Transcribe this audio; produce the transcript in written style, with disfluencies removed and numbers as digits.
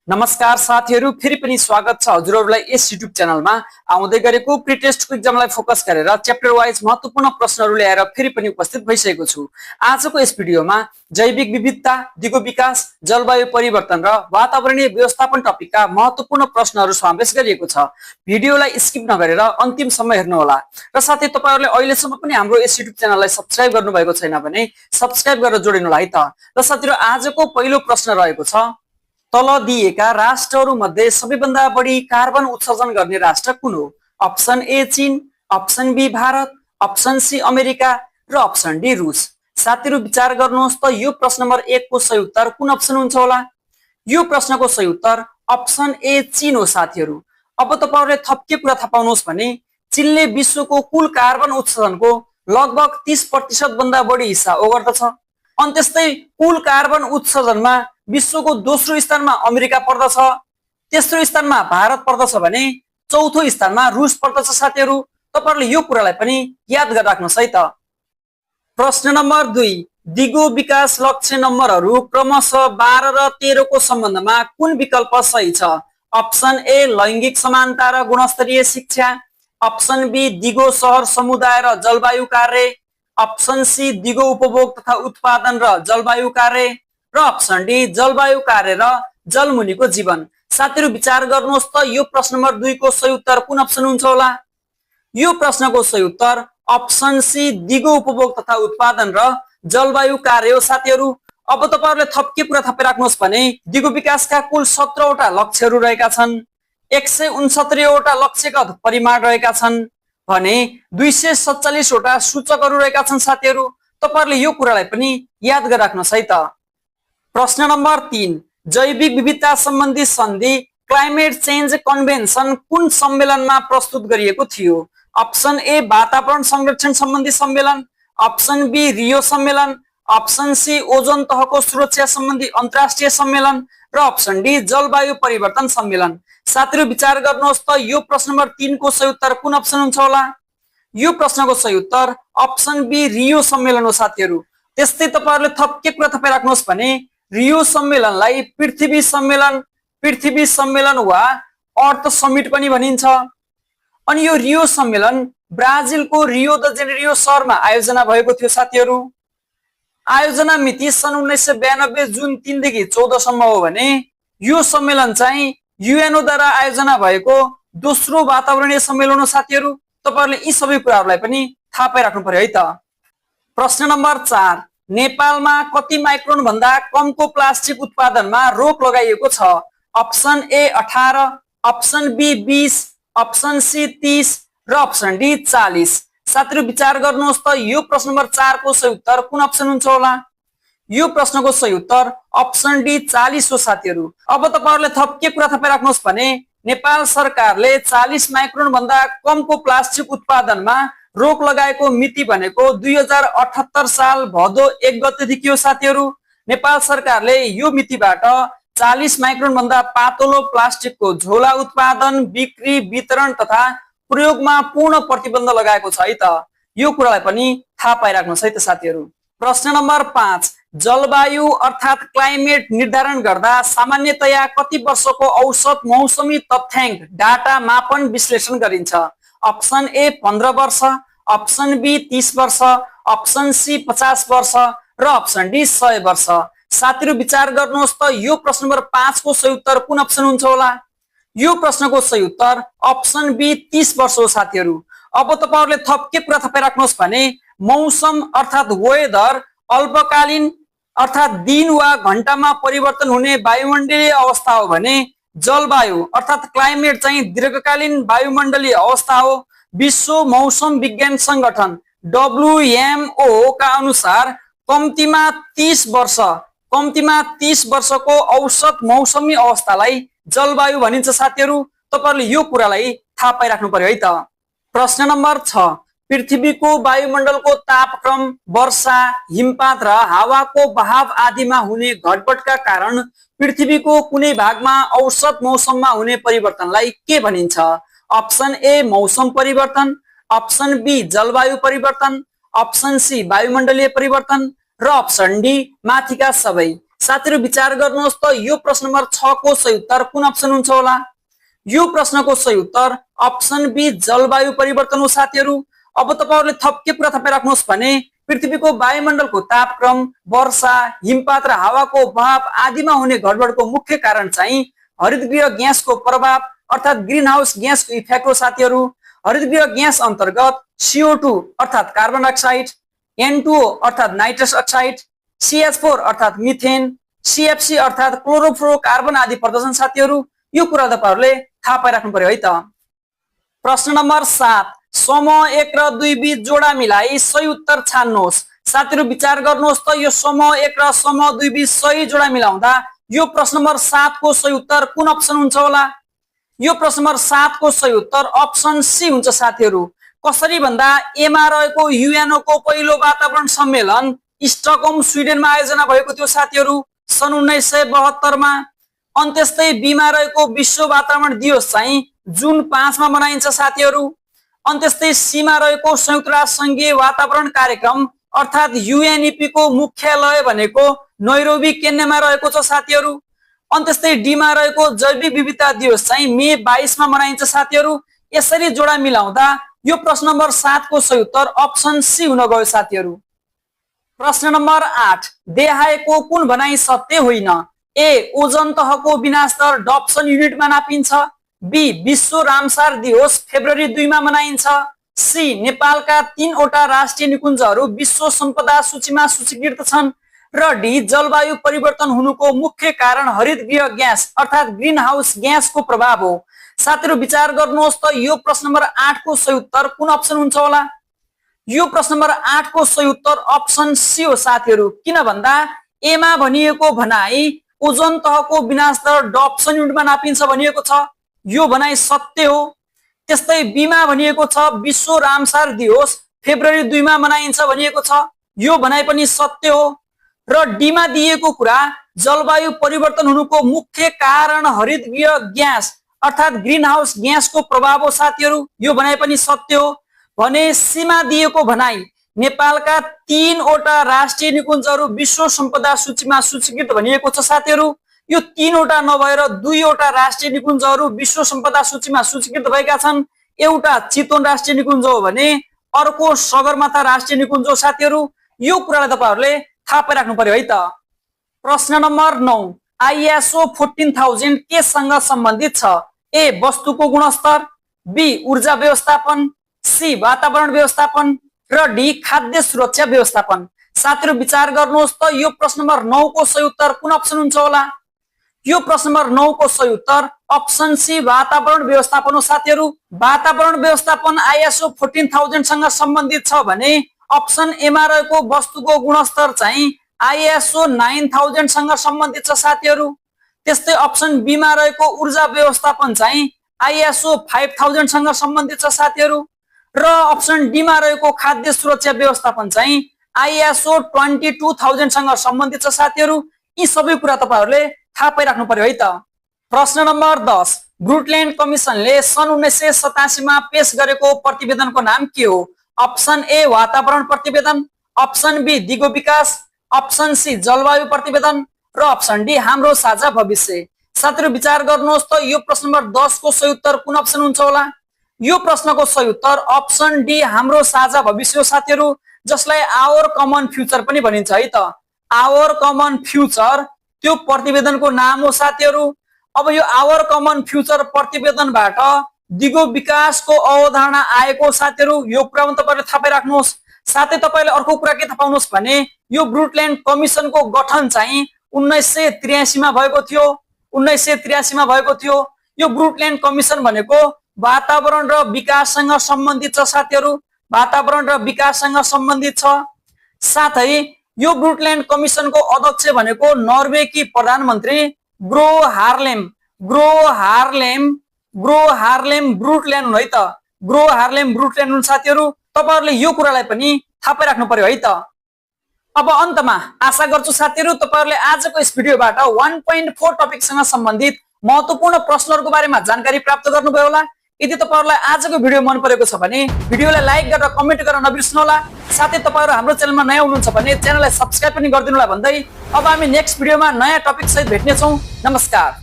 नमस्कार साथीहरु, फेरि पनि स्वागत छ हजुरहरुलाई यस युट्युब च्यानलमा। आउँदै गरेको प्री टेस्टको एक्जामलाई फोकस गरेर च्याप्टर वाइज महत्त्वपूर्ण प्रश्नहरु ल्याएर फेरि पनि उपस्थित भइसकेको छु। आजको यस भिडियोमा जैविक विविधता, दिगो विकास, जलवायु परिवर्तन र वातावरणीय व्यवस्थापन टपिकका महत्त्वपूर्ण प्रश्नहरु समावेश गरिएको छ। भिडियोलाई स्किप नगरेर अन्तिमसम्म हेर्नु होला। र साथै तपाईहरुले अहिलेसम्म पनि हाम्रो यस युट्युब च्यानललाई सब्स्क्राइब गर्नुभएको छैन भने सब्स्क्राइब गरेर जोडिनु होला है त। र साथीहरु, आजको पहिलो प्रश्न रहेको छ, तल दिएका राष्ट्रहरू मध्ये सबैभन्दा बढी कार्बन उत्सर्जन गर्ने राष्ट्र कुन हो? अप्सन ए चीन, option B Bharat, option C America र अप्सन डी रुस। साथीहरु विचार गर्नुहोस् त यो प्रश्न नम्बर 1 को सही उत्तर कुन अप्सन हुन्छ होला? यो प्रश्नको सही उत्तर अप्सन ए चीन हो साथीहरु। अब तपाईहरुले थप के कुरा थाहा पाउनुहोस् भने चीनले विश्वको कुल कार्बन उत्सर्जनको लगभग 30% भन्दा बढी हिस्सा ओगट्दछ। अनि त्यस्तै कुल कार्बन उत्सर्जनमा विश्वको दोस्रो स्थानमा अमेरिका पर्दछ, तेस्रो स्थानमा भारत पर्दछ भने चौथो स्थानमा रुस पर्दछ। साथीहरु, तपाईहरुले यो कुरालाई पनि याद गरिराख्नुस् है त। प्रश्न नम्बर 2, दिगो विकास लक्ष्य नम्बरहरू क्रमशः 12 र 13 को सम्बन्धमा कुन विकल्प सही छ? अप्सन ए लैंगिक समानता र गुणस्तरीय शिक्षा, अप्सन बी दिगो शहर समुदाय र जलवायु कार्य, अप्सन सी दिगो उपभोग तथा उत्पादन र जलवायु कार्य र अप्सन डी जलवायु कार्य र जलमुनिको जीवन। साथीहरु विचार गर्नुहोस् त यो प्रश्न नम्बर 2 को सही उत्तर कुन अप्सन हुन्छ होला? यो प्रश्नको सही उत्तर अप्सन सी दिगो उपभोग तथा उत्पादन र जलवायु कार्य हो। साथीहरु, अब तपाईहरुले थप के कुरा थाहा राख्नुहोस् भने दिगो विकासका कुल 17 वटा लक्ष्यहरू रहेका छन्, 169 वटा लक्ष्यगत परिमाण रहेका छन् भने 247 वटा सूचकहरू रहेका छन्। साथीहरु, तपाईहरुले यो कुरालाई पनि याद गरिराख्नुस् है त। प्रश्न नम्बर 3, जैविक विविधता सम्बन्धी सन्धि क्लाइमेट चेन्ज कन्भेन्सन कुन सम्मेलनमा प्रस्तुत गरिएको थियो? अप्सन ए वातावरण संरक्षण सम्बन्धी सम्मेलन, अप्सन बी रियो सम्मेलन, अप्सन सी ओजोन तहको सुरक्षा सम्बन्धी अन्तर्राष्ट्रिय सम्मेलन र अप्सन डी जलवायु परिवर्तन सम्मेलन। साथीहरु विचार गर्नुहोस् त यो प्रश्न नम्बर 3 को सही उत्तर कुन अप्सन हुन्छ होला? यो प्रश्नको सही उत्तर अप्सन बी रियो सम्मेलन हो। साथीहरु, त्यस्तै तपाईहरुले थप के कुरा थाहा राख्नुहोस् भने रियो सम्मेलनलाई पृथ्वी सम्मेलन वा अर्थ समिट पनि भनिन्छ। अनि यो रियो सम्मेलन ब्राजिलको रियो द जेनेरियो शहरमा आयोजना भएको थियो। साथीहरु, आयोजना मिति सन् 1992 जुन 3 देखि 14 सम्म हो भने यो सम्मेलन चाहिँ युएनओ द्वारा आयोजना भएको दोस्रो वातावरणीय सम्मेलन हो। साथीहरु, तपाईहरुले यी सबै कुराहरुलाई पनि थाहा पाइराख्नु पर्यो है त। प्रश्न नम्बर 4, नेपालमा कति माइक्रोन भन्दा कमको प्लास्टिक उत्पादनमा रोक लगाइएको छ? Option A 18, option B 20, option C 30 र अप्सन डी 40। साथीहरु विचार गर्नुहोस् त यो प्रश्न नम्बर 4 को सही उत्तर कुन अप्सन हुन्छ होला? यो प्रश्नको सही उत्तर अप्सन डी 40 हो। साथीहरु, अब तपाईहरुले थप के कुरा थाहा राख्नुहोस् भने नेपाल सरकारले 40 माइक्रोन भन्दा कमको प्लास्टिक उत्पादनमा रोक लगाएको मिति भनेको 2078 साल भदौ 1 गतेदेखि हो। साथीहरु, नेपाल सरकारले यो मितिबाट 40 माइक्रोन भन्दा पातलो प्लास्टिकको झोला उत्पादन, बिक्री, वितरण तथा प्रयोगमा पूर्ण प्रतिबन्ध लगाएको छ है त। यो कुरालाई पनि थाहा पाइराख्नुहोस् है त। साथीहरु, प्रश्न नम्बर 5, जलवायु अर्थात क्लाइमेट निर्धारण गर्दा सामान्यतया कति वर्षको औसत मौसमी तथ्याङ्क डाटा मापन विश्लेषण गरिन्छ? अप्सन ए 15 वर्ष, अप्सन बी 30 वर्ष, अप्सन सी 50 वर्ष र अप्सन डी 100 वर्ष। साथीहरु विचार गर्नुहोस् त यो प्रश्न नम्बर 5 को सही उत्तर कुन अप्सन हुन्छ होला? यो प्रश्नको सही उत्तर अप्सन बी 30 वर्ष हो। साथीहरु, अब तपाईहरुले थप के कुरा थाहा राख्नुहोस् भने मौसम अर्थात वेदर अल्पकालीन अर्थात दिन वा घण्टामा परिवर्तन हुने वायुमण्डलीय अवस्था हो भने जलवायु अर्थात क्लाइमेट चाहिँ दीर्घकालीन वायुमण्डलीय अवस्था हो। विश्व मौसम विज्ञान संगठन WMO का अनुसार कम्तीमा 30 वर्षको औसत मौसमी अवस्थालाई जलवायु भनिन्छ। साथीहरु, तपाईहरुले यो कुरालाई थाहा पाइराख्नु पर्यो है त। प्रश्न नम्बर 6, पृथ्वीको वायुमण्डलको तापक्रम, वर्षा, हिमपात र हावाको बहाव आदिमा हुने घटबढका कारण पृथ्वीको कुनै भागमा औसत मौसममा हुने परिवर्तनलाई के भनिन्छ? अप्सन ए मौसम परिवर्तन, अप्सन बी जलवायु परिवर्तन, अप्सन सी वायुमण्डलीय परिवर्तन र अप्सन डी माथिका सबै। साथीहरु विचार गर्नुहोस् त यो प्रश्न नम्बर 6 को सही उत्तर कुन अप्सन हुन्छ होला? यो प्रश्नको सही उत्तर अप्सन बी जलवायु परिवर्तन हो साथीहरु। अब तपाईहरुले थप के कुरा थाहा राख्नुहोस् भने पृथ्वीको वायुमण्डलको तापक्रम, वर्षा, हिमपात र हावाको बहाव आदिमा हुने गडबडको मुख्य कारण चाहिँ हरितगृह ग्यासको प्रभाव अर्थात ग्रीन हाउस ग्यासको इफेक्ट हो साथीहरु। हरितगृह ग्यास अन्तर्गत CO2 अर्थात कार्बन डाइअक्साइड, N2O अर्थात नाइट्रस अक्साइड, CH4 अर्थात मिथेन, CFC अर्थात क्लोरोफ्लोरोकार्बन आदि पर्दछन् साथीहरु। यो कुरा तपाईहरुले थाहा पाइराख्नु पर्यो है त। प्रश्न नम्बर 7 समूह 1 र 2 बीच जोडा मिलाई सही उत्तर छान्नुहोस्। साथीहरु विचार गर्नुहोस् त यो समूह 1 र समूह 2 बीच सही जोडा मिलाउँदा यो प्रश्न नम्बर 7 को सही उत्तर कुन अप्सन हुन्छ होला? यो प्रश्न नम्बर 7 को सही उत्तर अप्सन सी हुन्छ साथीहरु। कसरी भन्दा ए मा रहेको युएनओ को पहिलो वातावरण सम्मेलन स्टकहोम स्विडेनमा आयोजना भएको थियो साथीहरु सन् 1972 मा। अनि त्यस्तै बी मा रहेको विश्व वातावरण दिवस चाहिँ जुन 5 मा मनाइन्छ साथीहरु। अनि त्यस्तै सी मा रहेको संयुक्त राष्ट्र संघीय वातावरण कार्यक्रम अर्थात UNEP को मुख्यालय भनेको नैरोबी केन्यामा रहेको छ साथीहरु। अनि त्यस्तै डी मा रहेको जैविक विविधता दिवस चाहिँ मे 22 मा मनाइन्छ साथीहरु। यसरी जोडा मिलाउँदा यो प्रश्न नम्बर 7 को सही उत्तर अप्सन सी हुन गयो साथीहरु। प्रश्न नम्बर 8 देखाएको कुन भनाइ सत्य होइन? ए ओजन तहको विनाश दर डप्सन युनिटमा नापिन्छ, बी विश्व रामसार दिवस फेब्रुअरी 2 मा मनाइन्छ, सी नेपालका 3 वटा राष्ट्रिय निकुञ्जहरू विश्व सम्पदा सूचीमा सूचीकृत छन् र डी जलवायु परिवर्तन हुनुको मुख्य कारण हरितगृह ग्यास अर्थात ग्रीन हाउस ग्यासको प्रभाव हो। साथीहरु विचार गर्नुहोस् त यो प्रश्न नम्बर 8 को सही उत्तर कुन अप्सन हुन्छ होला? यो प्रश्न नम्बर 8 को सही उत्तर अप्सन सी हो साथीहरु। किन भन्दा ए मा भनिएको भनाइ ओजन तहको विनाश दर डप्सन युनिटमा नापिन्छ भनिएको छ, यो भनाइ सत्य हो। त्यस्तै बी मा भनिएको छ विश्व रामसार दिवस फेब्रुअरी 2 मा मनाइन्छ भनिएको छ, यो भनाइ पनि सत्य हो। र डी मा दिएको कुरा जलवायु परिवर्तन हुनुको मुख्य कारण हरितगृह ग्यास अर्थात ग्रीन हाउस ग्यासको प्रभाव हो साथीहरु, यो भनाइ पनि सत्य हो। भने सी मा दिएको भनाइ नेपालका 3 वटा राष्ट्रिय निकुञ्जहरू विश्व सम्पदा सूचीमा सूचीकृत भनिएको छ साथीहरु। यो 3 वटा नभएर 2 वटा राष्ट्रिय निकुञ्जहरू विश्व सम्पदा सूचीमा सूचीकृत भएका छन्। एउटा चितवन राष्ट्रिय निकुञ्ज हो भने अर्को सगरमाथा राष्ट्रिय निकुञ्ज हो साथीहरु। यो कुरालाई तपाईहरुले थाहा पाइराख्नु पर्यो है त। प्रश्न नम्बर 9 ISO 14000 केसँग सम्बन्धित छ? ए वस्तुको गुणस्तर, बी ऊर्जा व्यवस्थापन, सी वातावरण व्यवस्थापन र डी खाद्य सुरक्षा व्यवस्थापन। साथीहरु विचार गर्नुहोस् त यो प्रश्न नम्बर 9 को सही उत्तर कुन अप्सन हुन्छ होला? यो प्रश्न नम्बर 9 को सही उत्तर अप्सन सी वातावरण व्यवस्थापन हो साथीहरु। वातावरण व्यवस्थापन ISO 14000 सँग सम्बन्धित छ भने अप्सन ए मा रहेको वस्तुको गुणस्तर चाहिँ ISO 9000 सँग सम्बन्धित छ साथीहरु। त्यस्तै अप्सन बी मा रहेको ऊर्जा व्यवस्थापन चाहिँ ISO 5000 सँग सम्बन्धित छ साथीहरु। र अप्सन डी मा रहेको खाद्य सुरक्षा व्यवस्थापन चाहिँ ISO 22000 सँग सम्बन्धित छ साथीहरु। यी सबै कुरा तपाईहरुले थाहा पाइराख्नु पर्यो है त। प्रश्न नम्बर 10 ब्रुटल्यान्ड कमिसनले सन् 1987 मा पेश गरेको प्रतिवेदनको नाम के हो? अप्सन ए वातावरण प्रतिवेदन, अप्सन बी दिगो विकास, अप्सन सी जलवायु प्रतिवेदन र अप्सन डी हाम्रो साझा भविष्य। साथीहरु विचार गर्नुहोस् त यो प्रश्न नम्बर 10 को सही उत्तर कुन अप्सन हुन्छ होला? यो प्रश्नको सही उत्तर अप्सन डी हाम्रो साझा भविष्य हो साथीहरु, जसलाई आवर कमन फ्युचर पनि भनिन्छ है त। आवर कमन फ्युचर त्यो प्रतिवेदनको नाम हो साथीहरु। अब यो आवर कमन फ्युचर प्रतिवेदनबाट दिगो विकासको अवधारणा आएको साथीहरु, यो कुरा पनि तपाईहरुले थाहा पाइराख्नुहोस्। साथै तपाईले अर्को कुरा के थाहा पाउनुहोस् भने यो ब्रुटल्यान्ड कमिसनको गठन चाहिँ 1983 मा भएको थियो। 1983 मा भएको थियो। यो ब्रुटल्यान्ड कमिसन भनेको वातावरण र विकाससँग सम्बन्धित छ साथीहरु, वातावरण र विकाससँग सम्बन्धित छ। साथै यो ब्रुटल्यान्ड कमिसनको अध्यक्ष भनेको नर्वेकी प्रधानमन्त्री ग्रो हार्लेम ब्रुटल्यान्ड हुन् है त। ग्रो हार्लेम ब्रुटल्यान्ड हुन् साथीहरु। तपाईहरुले यो कुरालाई पनि थाहा पाइराख्नु पर्यो है त। अब अन्तमा आशा गर्छु साथीहरु तपाईहरुले आजको यस भिडियोबाट 1.4 टपिकसँग सम्बन्धित महत्त्वपूर्ण प्रश्नहरुको बारेमा जानकारी प्राप्त गर्नुभयो होला। यदि तपाईहरुलाई आजको भिडियो मन परेको छ भने भिडियोलाई लाइक गरेर कमेन्ट गर्न नबिर्सनु होला। साथै तपाईहरु हाम्रो च्यानलमा नयाँ हुनुहुन्छ भने च्यानललाई सब्स्क्राइब पनि गरिदिनु होला भन्दै अब हामी नेक्स्ट भिडियोमा नयाँ टपिक सहित भेट्ने छौं। नमस्कार।